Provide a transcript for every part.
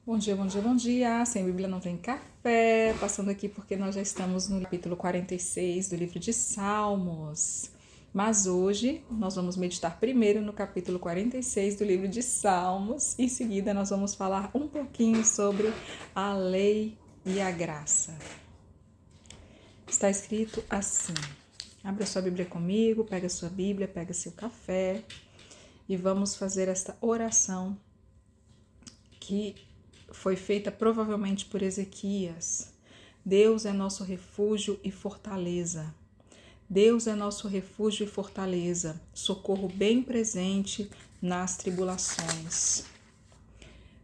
Bom dia, bom dia, bom dia. Sem Bíblia não tem café. Passando aqui porque nós já estamos no capítulo 46 do livro de Salmos. Mas hoje nós vamos meditar primeiro no capítulo 46 do livro de Salmos. Em seguida nós vamos falar um pouquinho sobre a lei e a graça. Está escrito assim. Abra sua Bíblia comigo, pega sua Bíblia, pega seu café e vamos fazer esta oração que foi feita provavelmente por Ezequias. Deus é nosso refúgio e fortaleza. Deus é nosso refúgio e fortaleza, socorro bem presente nas tribulações.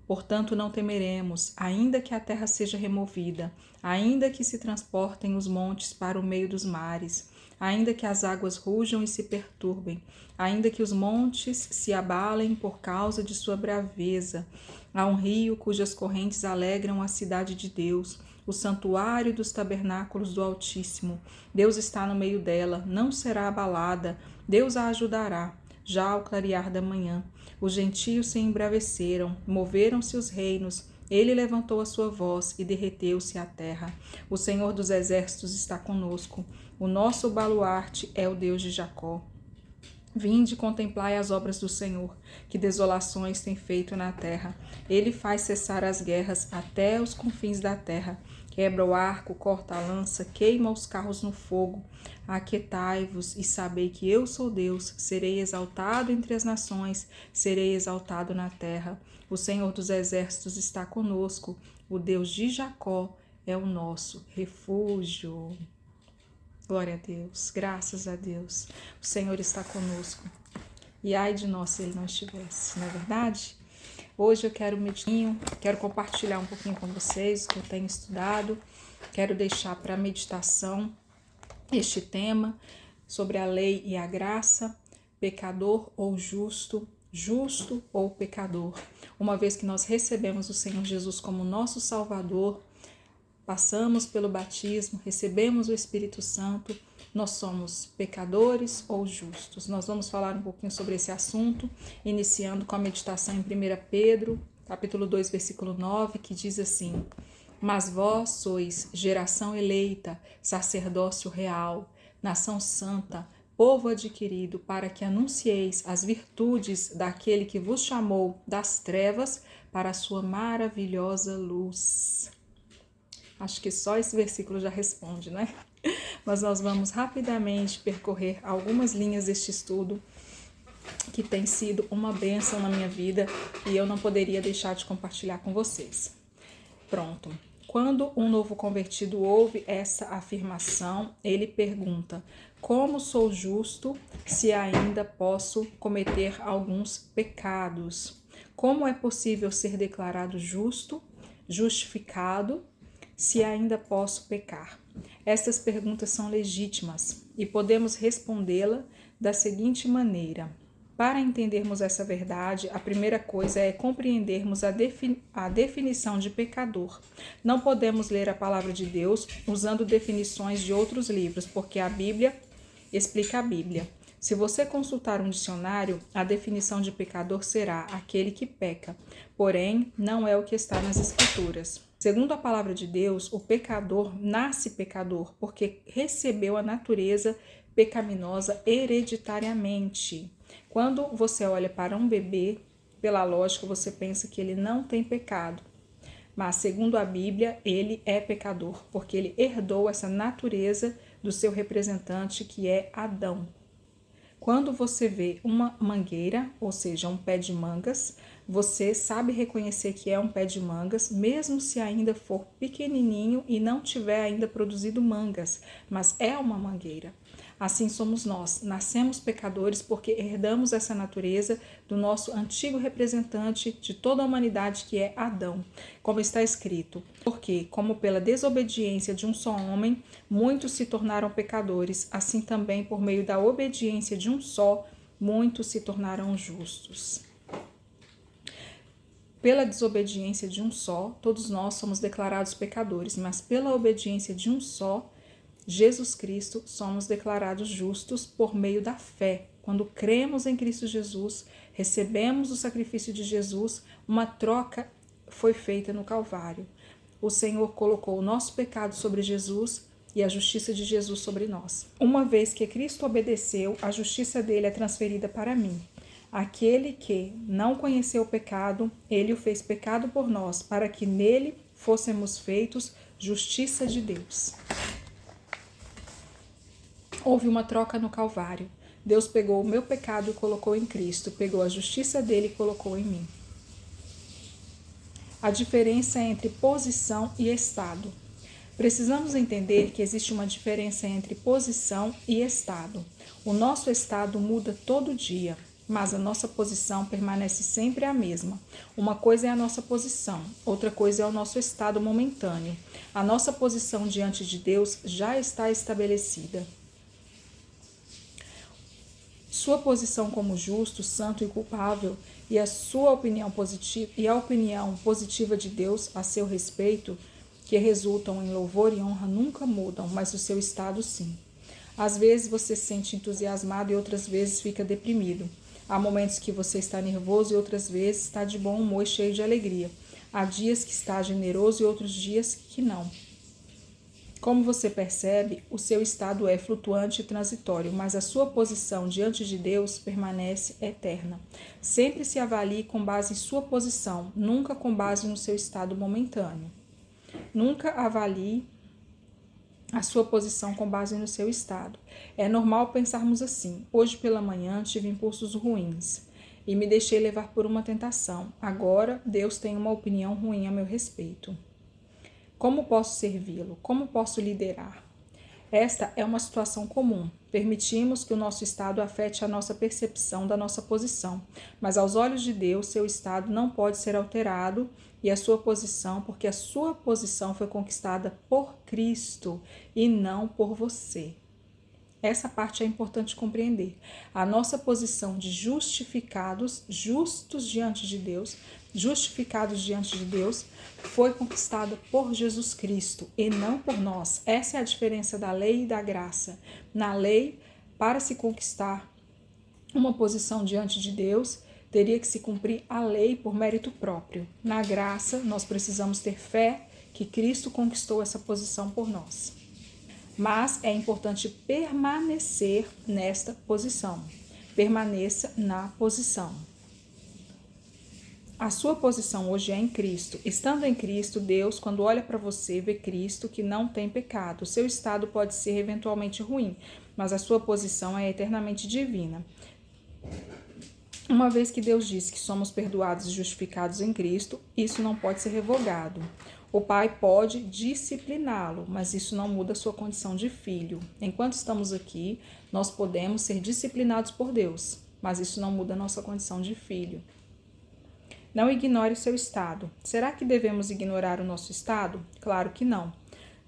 Portanto, não temeremos, ainda que a terra seja removida, ainda que se transportem os montes para o meio dos mares, ainda que as águas rujam e se perturbem, ainda que os montes se abalem por causa de sua braveza. Há um rio cujas correntes alegram a cidade de Deus, o santuário dos tabernáculos do Altíssimo. Deus está no meio dela, não será abalada, Deus a ajudará. Já ao clarear da manhã, os gentios se embraveceram, moveram-se os reinos, ele levantou a sua voz e derreteu-se a terra. O Senhor dos exércitos está conosco, o nosso baluarte é o Deus de Jacó. Vinde, contemplai as obras do Senhor, que desolações tem feito na terra. Ele faz cessar as guerras até os confins da terra. Quebra o arco, corta a lança, queima os carros no fogo. Aquietai-vos e sabei que eu sou Deus, serei exaltado entre as nações, serei exaltado na terra. O Senhor dos exércitos está conosco, o Deus de Jacó é o nosso refúgio. Glória a Deus, graças a Deus, o Senhor está conosco. E ai de nós se Ele não estivesse, não é verdade? Hoje eu quero compartilhar um pouquinho com vocês o que eu tenho estudado, quero deixar para meditação este tema sobre a lei e a graça, pecador ou justo, justo ou pecador. Uma vez que nós recebemos o Senhor Jesus como nosso Salvador, passamos pelo batismo, recebemos o Espírito Santo, nós somos pecadores ou justos? Nós vamos falar um pouquinho sobre esse assunto, iniciando com a meditação em 1 Pedro, capítulo 2, versículo 9, que diz assim: Mas vós sois geração eleita, sacerdócio real, nação santa, povo adquirido, para que anuncieis as virtudes daquele que vos chamou das trevas para a sua maravilhosa luz. Acho que só esse versículo já responde, né? Mas nós vamos rapidamente percorrer algumas linhas deste estudo que tem sido uma bênção na minha vida e eu não poderia deixar de compartilhar com vocês. Pronto. Quando um novo convertido ouve essa afirmação, ele pergunta: como sou justo se ainda posso cometer alguns pecados? Como é possível ser declarado justo, justificado, se ainda posso pecar? Estas perguntas são legítimas e podemos respondê-la da seguinte maneira. Para entendermos essa verdade, a primeira coisa é compreendermos a definição de pecador. Não podemos ler a palavra de Deus usando definições de outros livros, porque a Bíblia explica a Bíblia. Se você consultar um dicionário, a definição de pecador será aquele que peca, porém não é o que está nas Escrituras. Segundo a palavra de Deus, o pecador nasce pecador porque recebeu a natureza pecaminosa hereditariamente. Quando você olha para um bebê, pela lógica você pensa que ele não tem pecado. Mas segundo a Bíblia, ele é pecador, porque ele herdou essa natureza do seu representante, que é Adão. Quando você vê uma mangueira, ou seja, um pé de mangas, você sabe reconhecer que é um pé de mangas, mesmo se ainda for pequenininho e não tiver ainda produzido mangas, mas é uma mangueira. Assim somos nós, nascemos pecadores porque herdamos essa natureza do nosso antigo representante de toda a humanidade, que é Adão. Como está escrito: porque, como pela desobediência de um só homem, muitos se tornaram pecadores, assim também por meio da obediência de um só, muitos se tornaram justos. Pela desobediência de um só, todos nós somos declarados pecadores, mas pela obediência de um só, Jesus Cristo, somos declarados justos por meio da fé. Quando cremos em Cristo Jesus, recebemos o sacrifício de Jesus, uma troca foi feita no Calvário. O Senhor colocou o nosso pecado sobre Jesus e a justiça de Jesus sobre nós. Uma vez que Cristo obedeceu, a justiça dele é transferida para mim. Aquele que não conheceu o pecado, ele o fez pecado por nós, para que nele fôssemos feitos justiça de Deus. Houve uma troca no Calvário. Deus pegou o meu pecado e colocou em Cristo, pegou a justiça dele e colocou em mim. A diferença entre posição e estado. Precisamos entender que existe uma diferença entre posição e estado. O nosso estado muda todo dia, mas a nossa posição permanece sempre a mesma. Uma coisa é a nossa posição, outra coisa é o nosso estado momentâneo. A nossa posição diante de Deus já está estabelecida. Sua posição como justo, santo e culpável e a sua opinião positiva e a opinião positiva de Deus a seu respeito, que resultam em louvor e honra, nunca mudam, mas o seu estado sim. Às vezes você se sente entusiasmado e outras vezes fica deprimido. Há momentos que você está nervoso e outras vezes está de bom humor e cheio de alegria. Há dias que está generoso e outros dias que não. Como você percebe, o seu estado é flutuante e transitório, mas a sua posição diante de Deus permanece eterna. Sempre se avalie com base em sua posição, nunca com base no seu estado momentâneo. Nunca avalie a sua posição com base no seu estado. É normal pensarmos assim: hoje pela manhã tive impulsos ruins e me deixei levar por uma tentação. Agora Deus tem uma opinião ruim a meu respeito. Como posso servi-lo? Como posso liderar? Esta é uma situação comum. Permitimos que o nosso estado afete a nossa percepção da nossa posição, mas aos olhos de Deus, seu estado não pode ser alterado e a sua posição, porque a sua posição foi conquistada por Cristo e não por você. Essa parte é importante compreender. A nossa posição de justificados, justos diante de Deus, justificados diante de Deus, foi conquistada por Jesus Cristo e não por nós. Essa é a diferença da lei e da graça. Na lei, para se conquistar uma posição diante de Deus, teria que se cumprir a lei por mérito próprio. Na graça, nós precisamos ter fé que Cristo conquistou essa posição por nós. Mas é importante permanecer nesta posição. Permaneça na posição. A sua posição hoje é em Cristo. Estando em Cristo, Deus, quando olha para você, vê Cristo que não tem pecado. O seu estado pode ser eventualmente ruim, mas a sua posição é eternamente divina. Uma vez que Deus diz que somos perdoados e justificados em Cristo, isso não pode ser revogado. O pai pode discipliná-lo, mas isso não muda a sua condição de filho. Enquanto estamos aqui, nós podemos ser disciplinados por Deus, mas isso não muda a nossa condição de filho. Não ignore o seu estado. Será que devemos ignorar o nosso estado? Claro que não.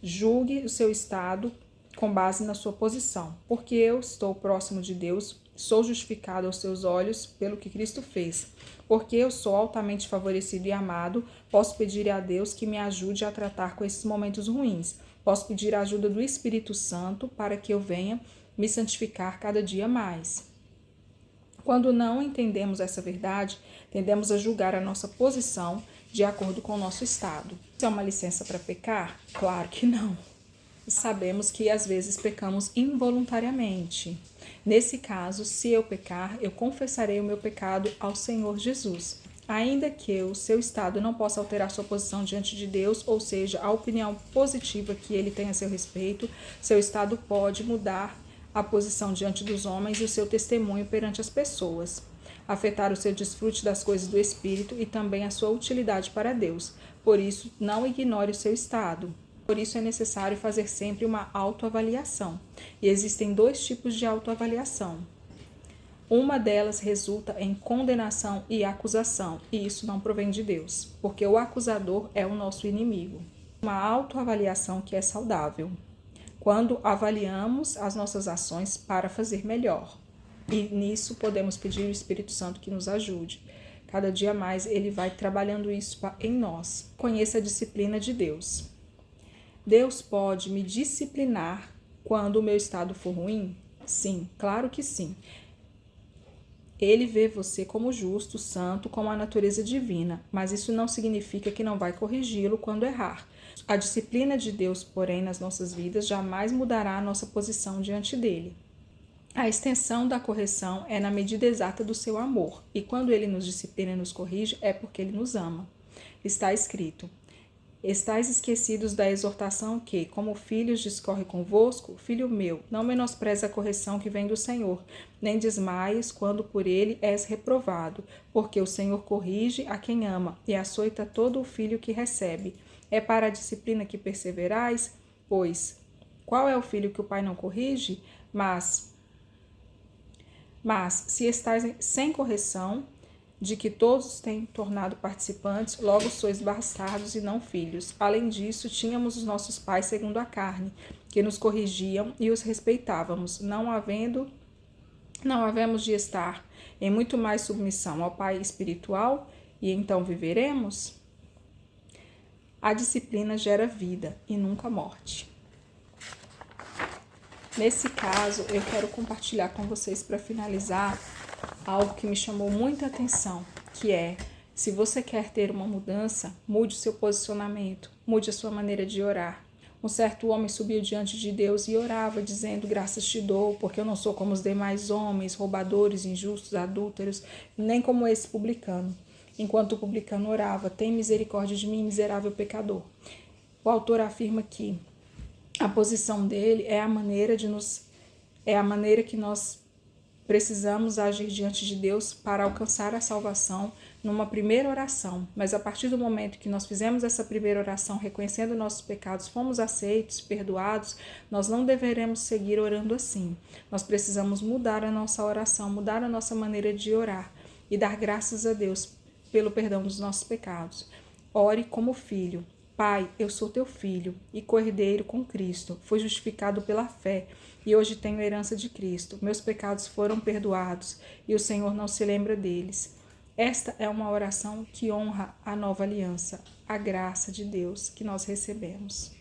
Julgue o seu estado com base na sua posição. Porque eu estou próximo de Deus, sou justificado aos seus olhos pelo que Cristo fez. Porque eu sou altamente favorecido e amado, posso pedir a Deus que me ajude a tratar com esses momentos ruins. Posso pedir a ajuda do Espírito Santo para que eu venha me santificar cada dia mais. Quando não entendemos essa verdade, tendemos a julgar a nossa posição de acordo com o nosso estado. Isso é uma licença para pecar? Claro que não. Sabemos que às vezes pecamos involuntariamente. Nesse caso, se eu pecar, eu confessarei o meu pecado ao Senhor Jesus. Ainda que o seu estado não possa alterar sua posição diante de Deus, ou seja, a opinião positiva que ele tem a seu respeito, seu estado pode mudar a posição diante dos homens e o seu testemunho perante as pessoas, afetar o seu desfrute das coisas do Espírito e também a sua utilidade para Deus. Por isso, não ignore o seu estado. Por isso é necessário fazer sempre uma autoavaliação. E existem 2 tipos de autoavaliação. Uma delas resulta em condenação e acusação, e isso não provém de Deus, porque o acusador é o nosso inimigo. Uma autoavaliação que é saudável, quando avaliamos as nossas ações para fazer melhor. E nisso podemos pedir ao Espírito Santo que nos ajude. Cada dia mais ele vai trabalhando isso em nós. Conheça a disciplina de Deus. Deus pode me disciplinar quando o meu estado for ruim? Sim, claro que sim. Ele vê você como justo, santo, com a natureza divina, mas isso não significa que não vai corrigi-lo quando errar. A disciplina de Deus, porém, nas nossas vidas jamais mudará a nossa posição diante dele. A extensão da correção é na medida exata do seu amor, e quando ele nos disciplina e nos corrige, é porque ele nos ama. Está escrito: estais esquecidos da exortação que, como filhos, discorre convosco? Filho meu, não menospreze a correção que vem do Senhor, nem desmaies quando por ele és reprovado, porque o Senhor corrige a quem ama e açoita todo o filho que recebe. É para a disciplina que perseverais? Pois, qual é o filho que o pai não corrige? Mas se estáis sem correção, de que todos têm tornado participantes, logo sois bastardos e não filhos. Além disso, tínhamos os nossos pais segundo a carne, que nos corrigiam e os respeitávamos, não havemos de estar em muito mais submissão ao Pai espiritual, e então viveremos? A disciplina gera vida e nunca morte. Nesse caso, eu quero compartilhar com vocês para finalizar algo que me chamou muita atenção, que é, se você quer ter uma mudança, mude o seu posicionamento, mude a sua maneira de orar. Um certo homem subiu diante de Deus e orava, dizendo: graças te dou, porque eu não sou como os demais homens, roubadores, injustos, adúlteros, nem como esse publicano. Enquanto o publicano orava: tem misericórdia de mim, miserável pecador. O autor afirma que a posição dele é a maneira que nós precisamos agir diante de Deus para alcançar a salvação numa primeira oração. Mas a partir do momento que nós fizemos essa primeira oração, reconhecendo nossos pecados, fomos aceitos, perdoados, nós não deveremos seguir orando assim. Nós precisamos mudar a nossa oração, mudar a nossa maneira de orar e dar graças a Deus pelo perdão dos nossos pecados. Ore como filho. Pai, eu sou teu filho e co-herdeiro com Cristo. Fui justificado pela fé e hoje tenho a herança de Cristo. Meus pecados foram perdoados e o Senhor não se lembra deles. Esta é uma oração que honra a nova aliança, a graça de Deus que nós recebemos.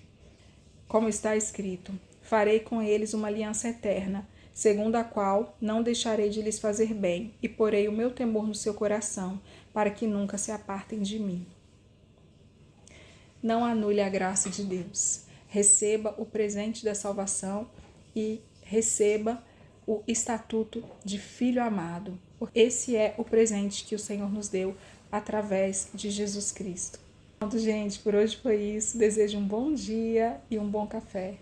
Como está escrito: farei com eles uma aliança eterna, segundo a qual não deixarei de lhes fazer bem, e porei o meu temor no seu coração, para que nunca se apartem de mim. Não anule a graça de Deus. Receba o presente da salvação e receba o estatuto de filho amado. Esse é o presente que o Senhor nos deu através de Jesus Cristo. Pronto, gente, por hoje foi isso. Desejo um bom dia e um bom café.